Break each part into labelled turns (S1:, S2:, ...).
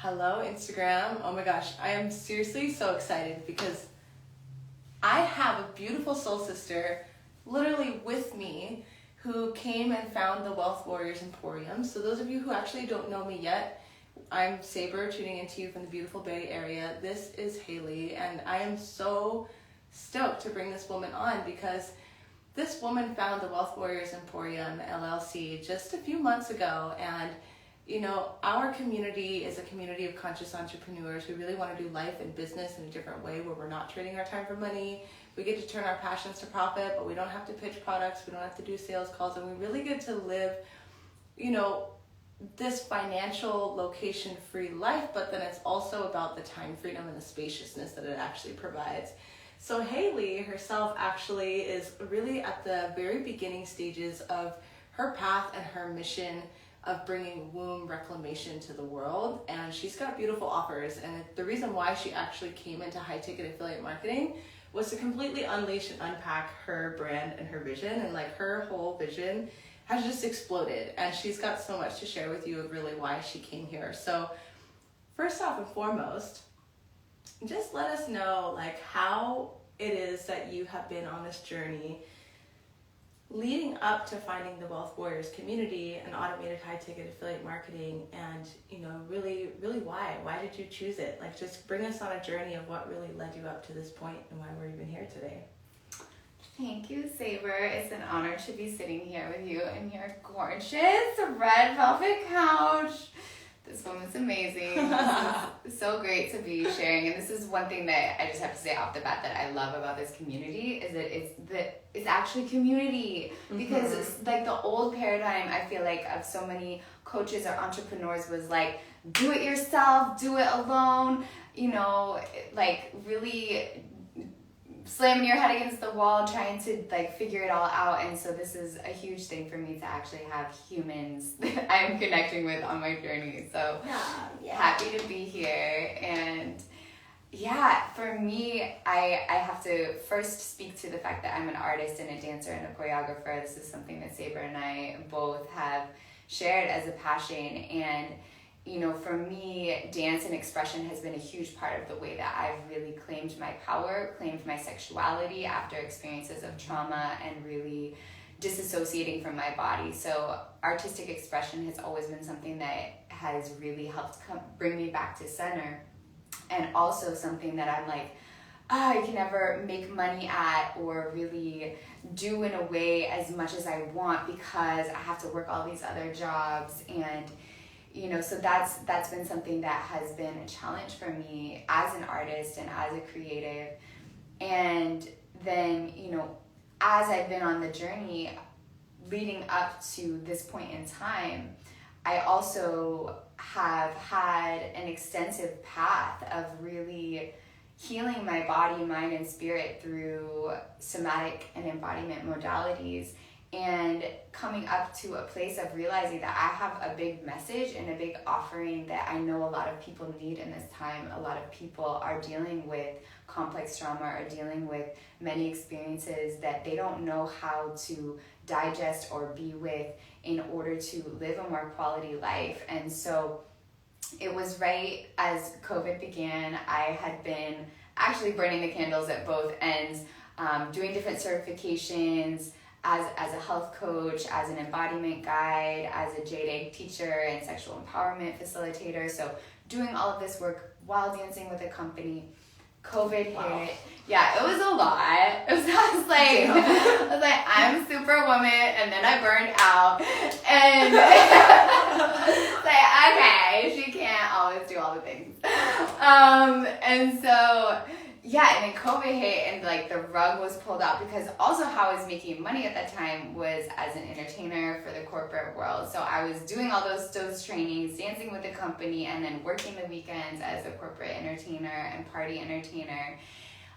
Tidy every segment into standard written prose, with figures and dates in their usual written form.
S1: Hello, Instagram. Oh my gosh, I am seriously so excited because I have a beautiful soul sister literally with me who came and found the Wealth Warriors Emporium. So those of you who actually don't know me yet, I'm Saber, tuning into you from the beautiful Bay Area. This is Haley, and I am so stoked to bring this woman on because this woman found the Wealth Warriors Emporium LLC just a few months ago, and you know, our community is a community of conscious entrepreneurs who really want to do life and business in a different way where we're not trading our time for money. We get to turn our passions to profit, but we don't have to pitch products. We don't have to do sales calls, and we really get to live, you know, this financial location-free life, but then it's also about the time freedom and the spaciousness that it actually provides. So Haley herself actually is really at the very beginning stages of her path and her mission of bringing womb reclamation to the world, and she's got beautiful offers. And the reason why she actually came into high ticket affiliate marketing was to completely unleash and unpack her brand and her vision, and like her whole vision has just exploded, and she's got so much to share with you of really why she came here. So first off and foremost, just let us know like how it is that you have been on this journey leading up to finding the Wealth Warriors community and automated high ticket affiliate marketing, and you know, really why did you choose it? Like, just bring us on a journey of what really led you up to this point and why we're even here today.
S2: Thank you, Saber. It's an honor to be sitting here with you in your gorgeous red velvet couch. This woman's amazing. This is so great to be sharing. And this is one thing that I just have to say off the bat that I love about this community is that it's actually community. Because it's like the old paradigm, I feel like, of so many coaches or entrepreneurs was like, do it yourself, do it alone, you know, like really slamming your head against the wall, trying to like figure it all out. And so this is a huge thing for me to actually have humans that I'm connecting with on my journey. So happy to be here. And yeah, for me, I have to first speak to the fact that I'm an artist and a dancer and a choreographer. This is something that Saber and I both have shared as a passion. And you know, for me, dance and expression has been a huge part of the way that I've really claimed my power, claimed my sexuality after experiences of trauma and really disassociating from my body. So artistic expression has always been something that has really helped bring me back to center, and also something that I'm like, I can never make money at or really do in a way as much as I want because I have to work all these other jobs. And you know, so that's been something that has been a challenge for me as an artist and as a creative. And then, you know, as I've been on the journey leading up to this point in time, I also have had an extensive path of really healing my body, mind, and spirit through somatic and embodiment modalities, and coming up to a place of realizing that I have a big message and a big offering that I know a lot of people need in this time. A lot of people are dealing with complex trauma, are dealing with many experiences that they don't know how to digest or be with in order to live a more quality life. And so it was right as COVID began, I had been actually burning the candles at both ends, doing different certifications, as a health coach, as an embodiment guide, as a Jade Egg teacher and sexual empowerment facilitator. So doing all of this work while dancing with a company. COVID hit. Yeah, it was a lot. I was like, I'm Superwoman, and then I burned out. And like, okay, she can't always do all the things. And so yeah, and then COVID hit and like the rug was pulled out, because also how I was making money at that time was as an entertainer for the corporate world. So I was doing all those trainings, dancing with the company, and then working the weekends as a corporate entertainer and party entertainer.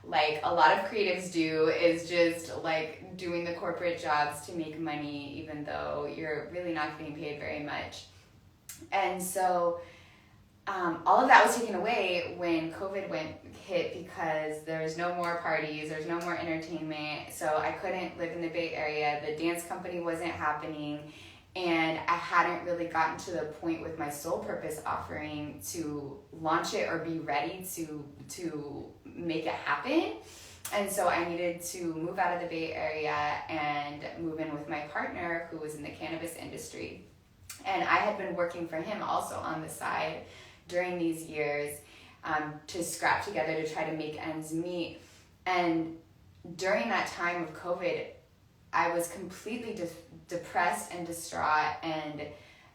S2: Like a lot of creatives do, is just like doing the corporate jobs to make money, even though you're really not getting paid very much. And so all of that was taken away when COVID hit, because there's no more parties, there's no more entertainment. So I couldn't live in the Bay Area. The dance company wasn't happening. And I hadn't really gotten to the point with my soul purpose offering to launch it or be ready to make it happen. And so I needed to move out of the Bay Area and move in with my partner who was in the cannabis industry. And I had been working for him also on the side during these years to scrap together to try to make ends meet. And during that time of COVID, I was completely depressed and distraught, and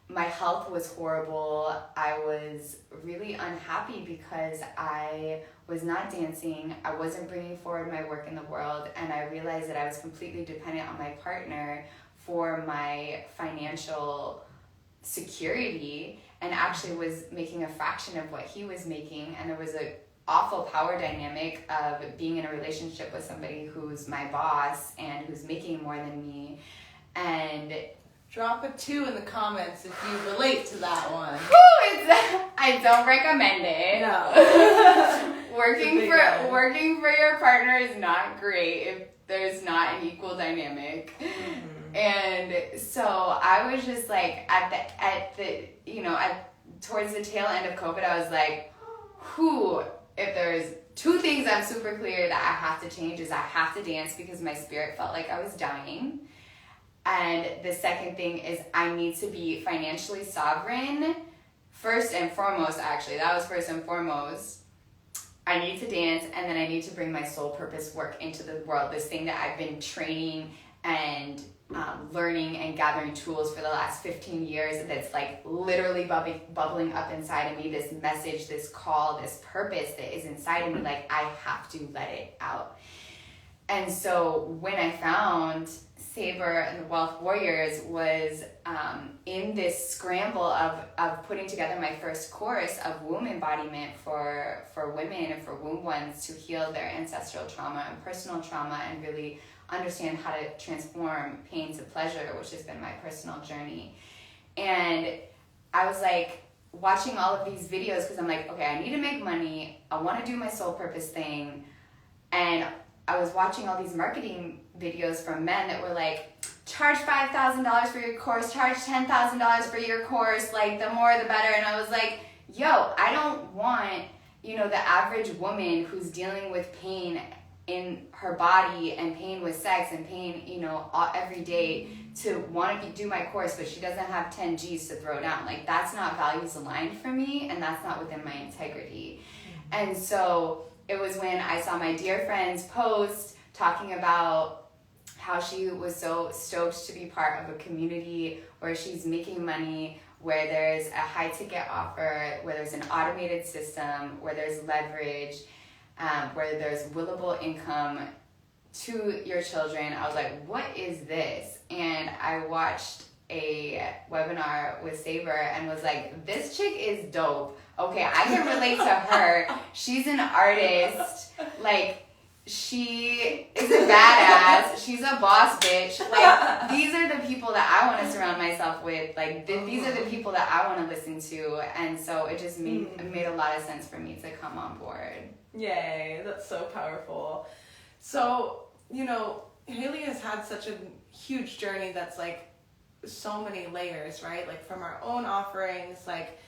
S2: my health was horrible. I was really unhappy because I was not dancing. I wasn't bringing forward my work in the world, and I realized that I was completely dependent on my partner for my financial security, and actually was making a fraction of what he was making. And there was a awful power dynamic of being in a relationship with somebody who's my boss and who's making more than me. And
S1: drop a 2 in the comments if you relate to that one.
S2: I don't recommend it.
S1: No.
S2: Working for your partner is not great if there's not an equal dynamic. Mm-hmm. And so I was just like towards the tail end of COVID, I was like, if there's 2 things I'm super clear that I have to change is I have to dance because my spirit felt like I was dying. And the second thing is I need to be financially sovereign. First and foremost, actually, that was first and foremost. I need to dance, and then I need to bring my soul purpose work into the world. This thing that I've been training and learning and gathering tools for the last 15 years that's like literally bubbling up inside of me, this message, this call, this purpose that is inside of me, like I have to let it out. And so when I found Saber and the Wealth Warriors was in this scramble of putting together my first course of womb embodiment for women and for womb ones to heal their ancestral trauma and personal trauma and really understand how to transform pain to pleasure, which has been my personal journey. And I was like watching all of these videos because I'm like, okay, I need to make money. I want to do my soul purpose thing. And I was watching all these marketing videos from men that were like, charge $5,000 for your course, charge $10,000 for your course, like the more the better. And I was like, yo, I don't want, the average woman who's dealing with pain in her body and pain with sex and pain, every day to want to do my course, but she doesn't have 10 G's to throw down. Like, that's not values aligned for me, and that's not within my integrity. Mm-hmm. And so it was when I saw my dear friend's post talking about how she was so stoked to be part of a community where she's making money, where there's a high ticket offer, where there's an automated system, where there's leverage, where there's willable income to your children. I was like, what is this? And I watched a webinar with Saber and was like, this chick is dope. Okay, I can relate to her. She's an artist. Like, she is a badass. She's a boss bitch. Like, these are the people that I want to surround myself with. Like, these are the people that I want to listen to. And so it just made a lot of sense for me to come on board.
S1: Yay, that's so powerful. So, Haley has had such a huge journey that's like so many layers, right? Like from our own offerings, like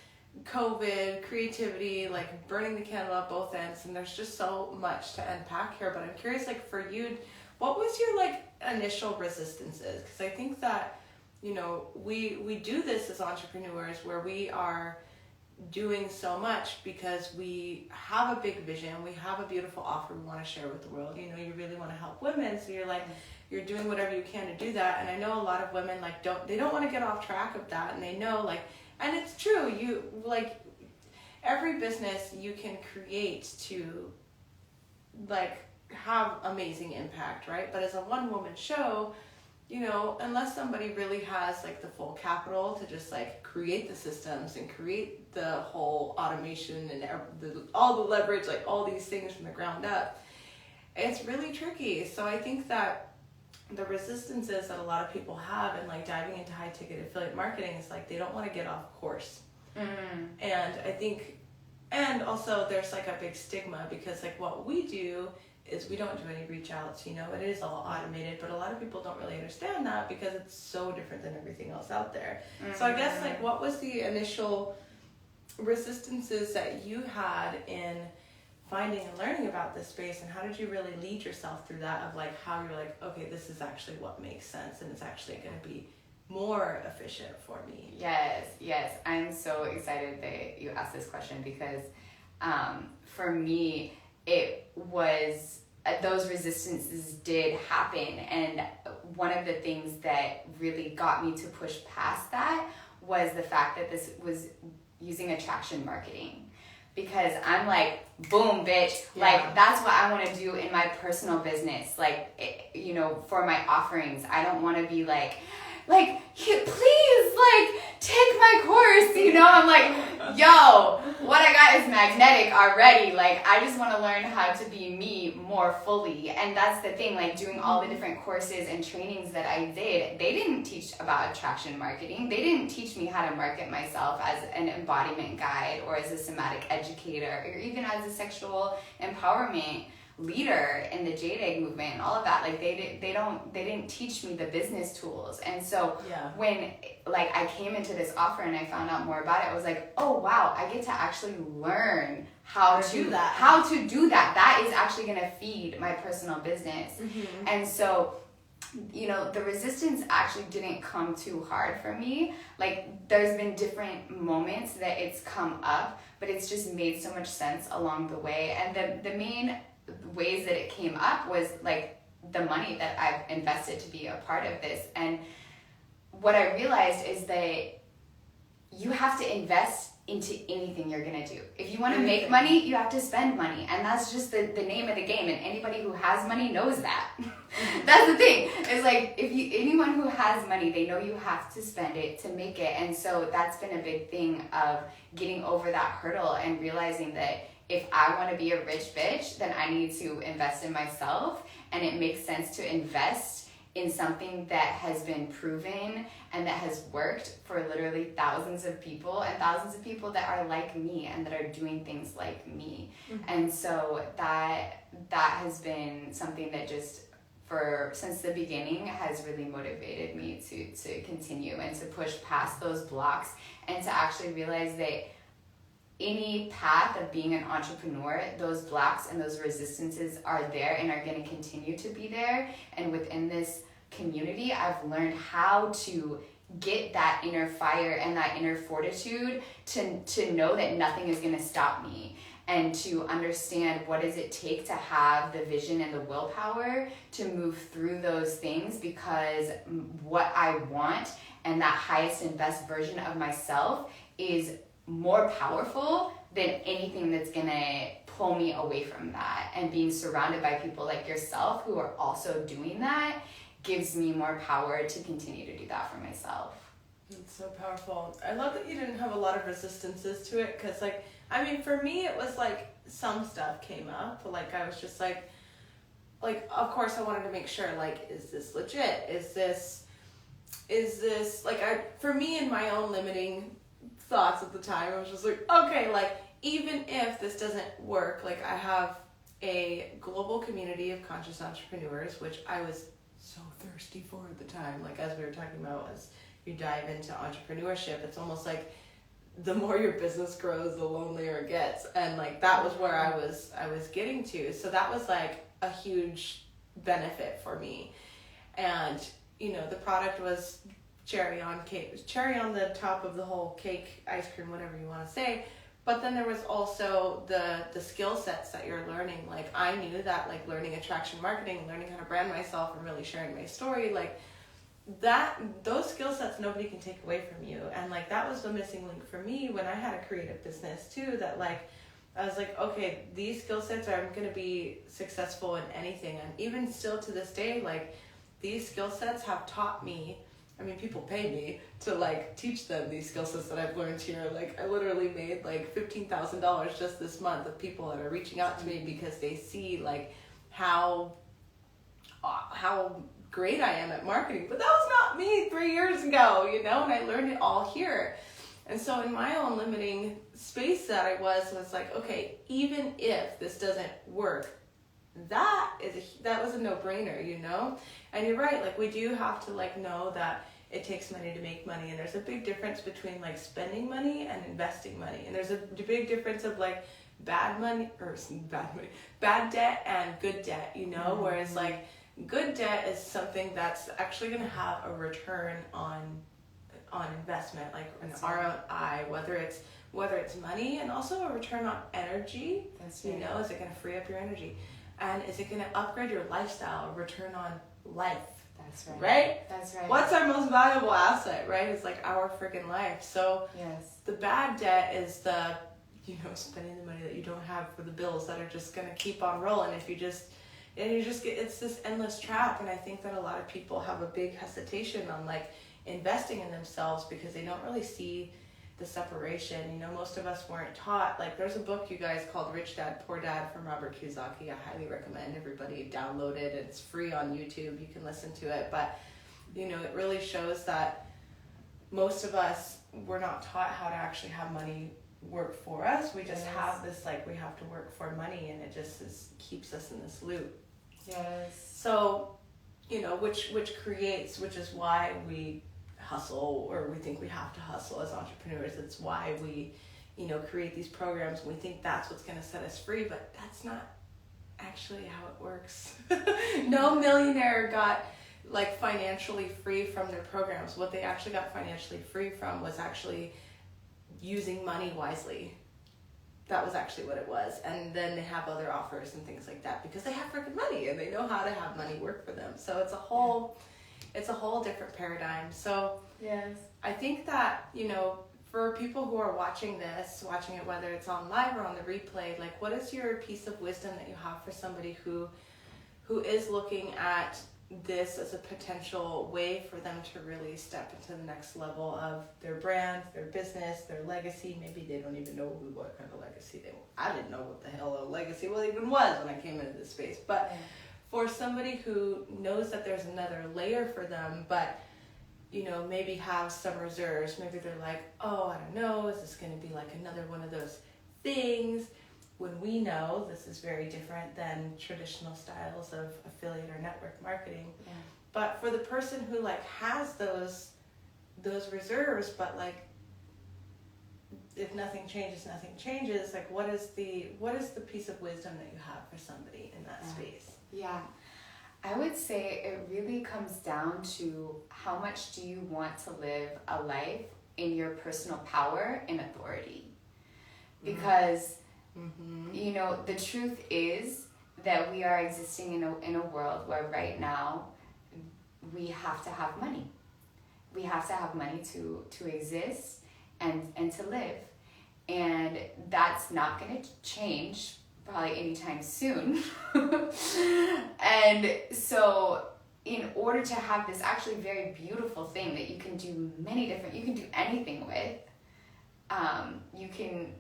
S1: COVID, creativity, like burning the candle at both ends, and there's just so much to unpack here. But I'm curious, like for you, what was your like initial resistances? Because I think that, we do this as entrepreneurs where we are doing so much because we have a big vision, we have a beautiful offer we want to share with the world. You really want to help women, so you're doing whatever you can to do that. And I know a lot of women don't want to get off track of that, and they know and it's true, you like every business you can create to have amazing impact, right? But as a one woman show, unless somebody really has the full capital to just create the systems and create the whole automation and all the leverage, all these things from the ground up, it's really tricky. So I think that the resistances that a lot of people have in diving into high ticket affiliate marketing is they don't want to get off course. Mm-hmm. And I think, and also there's a big stigma because what we do is we don't do any reach outs, you know, it is all automated, but a lot of people don't really understand that because it's so different than everything else out there. Mm-hmm. So I guess, like, what was the initial resistances that you had in finding and learning about this space, and how did you really lead yourself through that of like how you're like, okay, this is actually what makes sense and it's actually going to be more efficient for me?
S2: Yes. I'm so excited that you asked this question because for me, it was those resistances did happen, and one of the things that really got me to push past that was the fact that this was using attraction marketing. Because I'm like, boom, bitch. Yeah. Like, that's what I want to do in my personal business. Like, you know, for my offerings. I don't want to be like, please, like, take my course. You know, I'm like, yo, what I got is magnetic already. Like, I just want to learn how to be me more fully. And that's the thing, like, doing all the different courses and trainings that I did, they didn't teach about attraction marketing. They didn't teach me how to market myself as an embodiment guide or as a somatic educator or even as a sexual empowerment leader in the Jade Egg movement and all of that. Like, they didn't teach me the business tools. And so when like I came into this offer and I found out more about it, I was like, oh wow, I get to actually learn how to do that. That is actually going to feed my personal business. Mm-hmm. And so, you know, the resistance actually didn't come too hard for me. Like, there's been different moments that it's come up, but it's just made so much sense along the way. And the main ways that it came up was like the money that I've invested to be a part of this. And what I realized is that you have to invest into anything you're gonna do. If you want to make money, you have to spend money, and that's just the name of the game. And anybody who has money knows that. That's the thing. It's like, anyone who has money, they know you have to spend it to make it. And so that's been a big thing of getting over that hurdle and realizing that if I want to be a rich bitch, then I need to invest in myself, and it makes sense to invest in something that has been proven and that has worked for literally thousands of people, and thousands of people that are like me and that are doing things like me. Mm-hmm. And so that has been something that just since the beginning has really motivated me to continue and to push past those blocks and to actually realize that any path of being an entrepreneur, those blocks and those resistances are there and are going to continue to be there. And within this community, I've learned how to get that inner fire and that inner fortitude to know that nothing is going to stop me, and to understand what does it take to have the vision and the willpower to move through those things, because what I want and that highest and best version of myself is more powerful than anything that's gonna pull me away from that. And being surrounded by people like yourself who are also doing that gives me more power to continue to do that for myself.
S1: It's so powerful. I love that you didn't have a lot of resistances to it, because like, I mean, for me it was like some stuff came up, like I was just like of course I wanted to make sure, like, is this legit? Is this like, for me, in my own limiting thoughts at the time, I was just like, okay, like, even if this doesn't work, like, I have a global community of conscious entrepreneurs, which I was so thirsty for at the time. Like, as we were talking about, as you dive into entrepreneurship, it's almost like the more your business grows, the lonelier it gets. And like, that was where I was getting to. So that was like a huge benefit for me. And, you know, the product was cherry on the top of the whole cake, ice cream, whatever you want to say. But then there was also the skill sets that you're learning. Like, I knew that, like, learning attraction marketing, learning how to brand myself, and really sharing my story, like, those skill sets nobody can take away from you. And like, that was the missing link for me when I had a creative business too, that like, I was like, okay, these skill sets are going to be successful in anything. And even still to this day, like, these skill sets have taught me, I mean, people pay me to like teach them these skill sets that I've learned here. Like, I literally made like $15,000 just this month of people that are reaching out to me because they see like how great I am at marketing. But that was not me 3 years ago, you know, and I learned it all here. And so in my own limiting space that I was like, okay, even if this doesn't work, that was a no-brainer, you know? And you're right, like we do have to like know that it takes money to make money, and there's a big difference between like spending money and investing money, and there's a big difference of like bad debt and good debt, you know? Mm-hmm. Whereas like good debt is something that's actually going to have a return on investment, like an ROI, whether it's money, and also a return on energy. That's right. You know, is it going to free up your energy, and is it going to upgrade your lifestyle, a return on life?
S2: That's right.
S1: Right?
S2: That's right.
S1: What's our most valuable asset, right? It's like our freaking life. So
S2: yes,
S1: the bad debt is the, you know, spending the money that you don't have for the bills that are just going to keep on rolling. If you just get, it's this endless trap. And I think that a lot of people have a big hesitation on like investing in themselves because they don't really see the separation. You know, most of us weren't taught. Like there's a book, you guys, called Rich Dad Poor Dad from Robert Kiyosaki. I highly recommend everybody download it. It's free on YouTube. You can listen to it. But, you know, it really shows that most of us were not taught how to actually have money work for us. We just have this, like, we have to work for money, and it just keeps us in this loop.
S2: Yes.
S1: So, you know, which is why we hustle, or we think we have to hustle as entrepreneurs. It's why we, you know, create these programs, and we think that's what's going to set us free, but that's not actually how it works. No millionaire got like financially free from their programs. What they actually got financially free from was actually using money wisely. That was actually what it was. And then they have other offers and things like that because they have freaking money and they know how to have money work for them. So it's a whole different paradigm. So
S2: yes,
S1: I think that, you know, for people who are watching it, whether it's on live or on the replay, like what is your piece of wisdom that you have for somebody who is looking at this as a potential way for them to really step into the next level of their brand, their business, their legacy? Maybe they don't even know what kind of legacy I didn't know what the hell a legacy even was when I came into this space. But for somebody who knows that there's another layer for them, but, you know, maybe have some reserves, maybe they're like, oh, I don't know, is this going to be like another one of those things? When we know this is very different than traditional styles of affiliate or network marketing. Yeah. But for the person who like has those reserves, but like if nothing changes, like what is the piece of wisdom that you have for somebody in that space?
S2: Yeah. I would say it really comes down to how much do you want to live a life in your personal power and authority. Because you know, the truth is that we are existing in a world where right now we have to have money. We have to have money to exist and to live. And that's not going to change probably anytime soon. And so in order to have this actually very beautiful thing that you can do you can do anything with, you can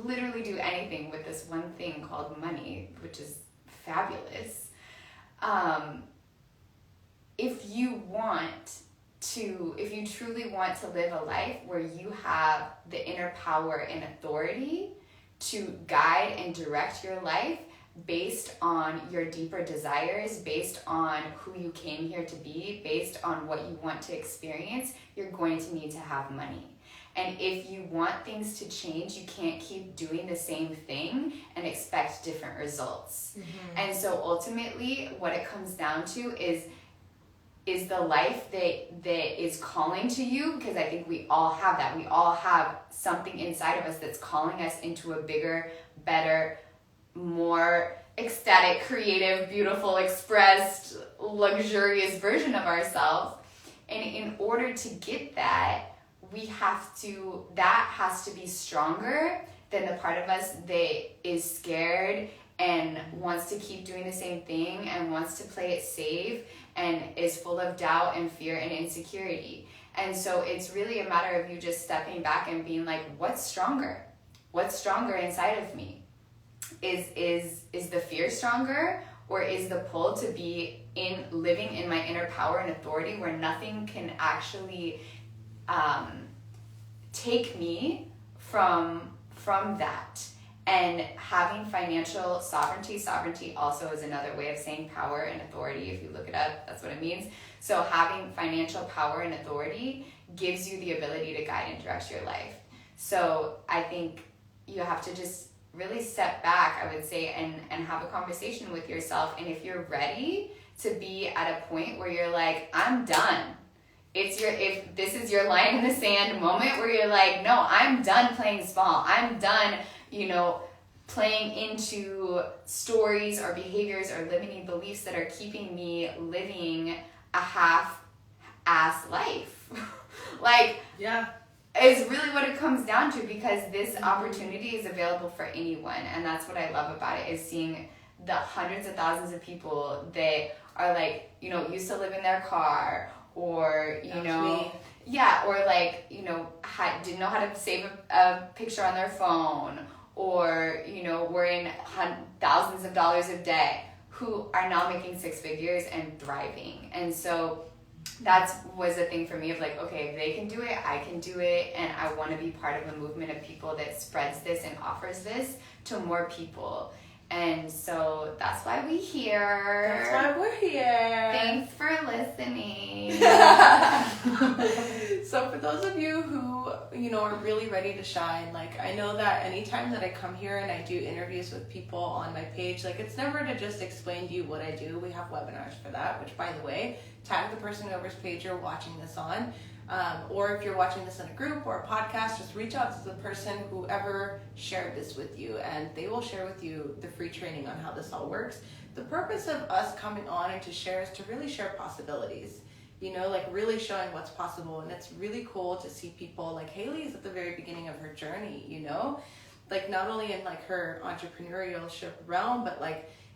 S2: literally do anything with this one thing called money, which is fabulous. If you truly want to live a life where you have the inner power and authority to guide and direct your life based on your deeper desires, based on who you came here to be, based on what you want to experience, you're going to need to have money. And if you want things to change, you can't keep doing the same thing and expect different results. And so ultimately, what it comes down to is the life that is calling to you, because I think we all have that. We all have something inside of us that's calling us into a bigger, better, more ecstatic, creative, beautiful, expressed, luxurious version of ourselves. And in order to get that, that has to be stronger than the part of us that is scared and wants to keep doing the same thing and wants to play it safe and is full of doubt and fear and insecurity. And so it's really a matter of you just stepping back and being like, what's stronger? What's stronger inside of me? Is the fear stronger, or is the pull to be living in my inner power and authority where nothing can actually take me from that? And having financial sovereignty also is another way of saying power and authority. If you look it up, that's what it means. So having financial power and authority gives you the ability to guide and direct your life. So I think you have to just really step back, I would say, and have a conversation with yourself. And if you're ready to be at a point where you're like, I'm done. If this is your line in the sand moment where you're like, no, I'm done playing small. I'm done, playing into stories or behaviors or limiting beliefs that are keeping me living a half-ass life.
S1: Yeah.
S2: Is really what it comes down to, because this opportunity is available for anyone. And that's what I love about it, is seeing the hundreds of thousands of people that are like, used to live in their car, or,
S1: me.
S2: yeah, or like, didn't know how to save a picture on their phone, or, were in thousands of dollars of debt, who are now making 6 figures and thriving. And so that was a thing for me of like, okay, if they can do it, I can do it. And I want to be part of a movement of people that spreads this and offers this to more people. And so that's why we're here.
S1: That's why we're here.
S2: Thanks for listening.
S1: So for those of you who, are really ready to shine, I know that anytime that I come here and I do interviews with people on my page, it's never to just explain to you what I do. We have webinars for that, which, by the way, tag the person whoever's page you're watching this on. Or if you're watching this in a group or a podcast, just reach out to the person whoever shared this with you, and they will share with you the free training on how this all works. The purpose of us coming on and to share is to really share possibilities, really showing what's possible. And it's really cool to see people like Haley is at the very beginning of her journey, not only in her entrepreneurship realm, but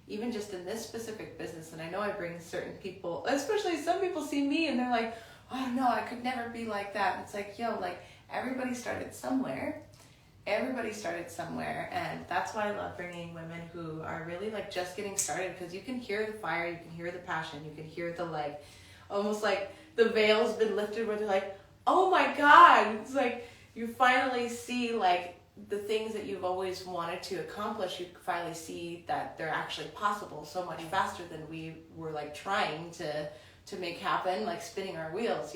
S1: even just in this specific business. And I know I bring certain people, especially some people see me and they're like, oh no, I could never be like that. And it's like, everybody started somewhere. And that's why I love bringing women who are really just getting started, because you can hear the fire, you can hear the passion, you can hear the almost the veil's been lifted where they're like, oh my God. It's you finally see the things that you've always wanted to accomplish. You finally see that they're actually possible so much faster than we were trying to make happen, spinning our wheels,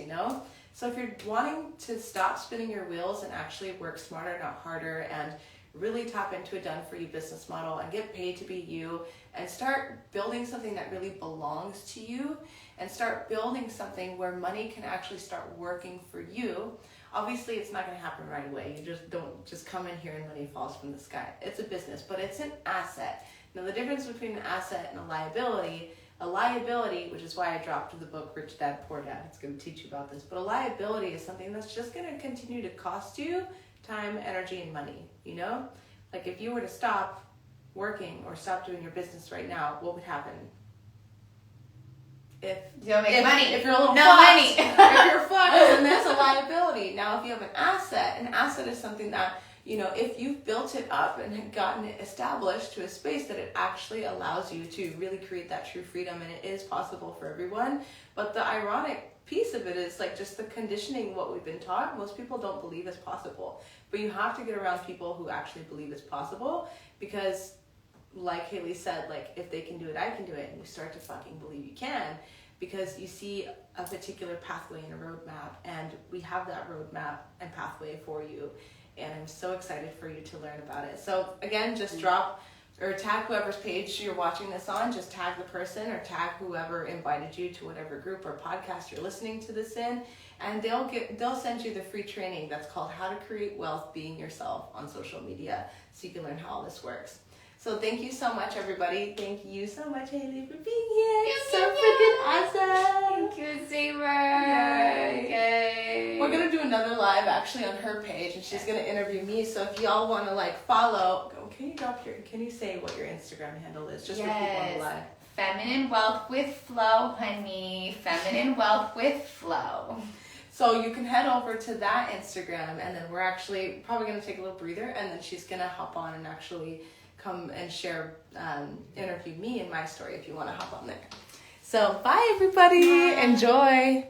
S1: So if you're wanting to stop spinning your wheels and actually work smarter, not harder, and really tap into a done-for-you business model and get paid to be you, and start building something that really belongs to you, and start building something where money can actually start working for you. Obviously, it's not going to happen right away. You just don't just come in here and money falls from the sky. It's a business, but it's an asset. Now, the difference between an asset and a liability, which is why I dropped the book Rich Dad Poor Dad, it's going to teach you about this, but a liability is something that's just going to continue to cost you time, energy, and money, If you were to stop working or stop doing your business right now, what would happen? If
S2: you don't make money.
S1: If you're a little
S2: no
S1: fucked,
S2: money.
S1: if you're fucked, then that's a liability. Now, if you have an asset is something that, if you've built it up and had gotten it established to a space that it actually allows you to really create that true freedom, and it is possible for everyone. But the ironic piece of it is just the conditioning, what we've been taught. Most people don't believe it's possible, but you have to get around people who actually believe it's possible, because like Haley said, if they can do it, I can do it. And you start to fucking believe you can, because you see a particular pathway and a roadmap, and we have that roadmap and pathway for you. And I'm so excited for you to learn about it. So again, just drop or tag whoever's page you're watching this on. Just tag the person or tag whoever invited you to whatever group or podcast you're listening to this in, and they'll send you the free training that's called How to Create Wealth Being Yourself on social media, so you can learn how all this works. So thank you so much, everybody. Thank you so much, Haley, for being here. So freaking awesome.
S2: Thank you, Saber. Yay.
S1: We're going to do another live actually on her page, and she's going to interview me. So if y'all want to follow, can you say what your Instagram handle is? Just for people on the live.
S2: Feminine Wealth with Flow, honey. Feminine Wealth with Flow.
S1: So you can head over to that Instagram, and then we're actually probably going to take a little breather, and then she's going to hop on and actually come and share, interview me and my story if you want to hop on there. So bye, everybody. Bye. Enjoy.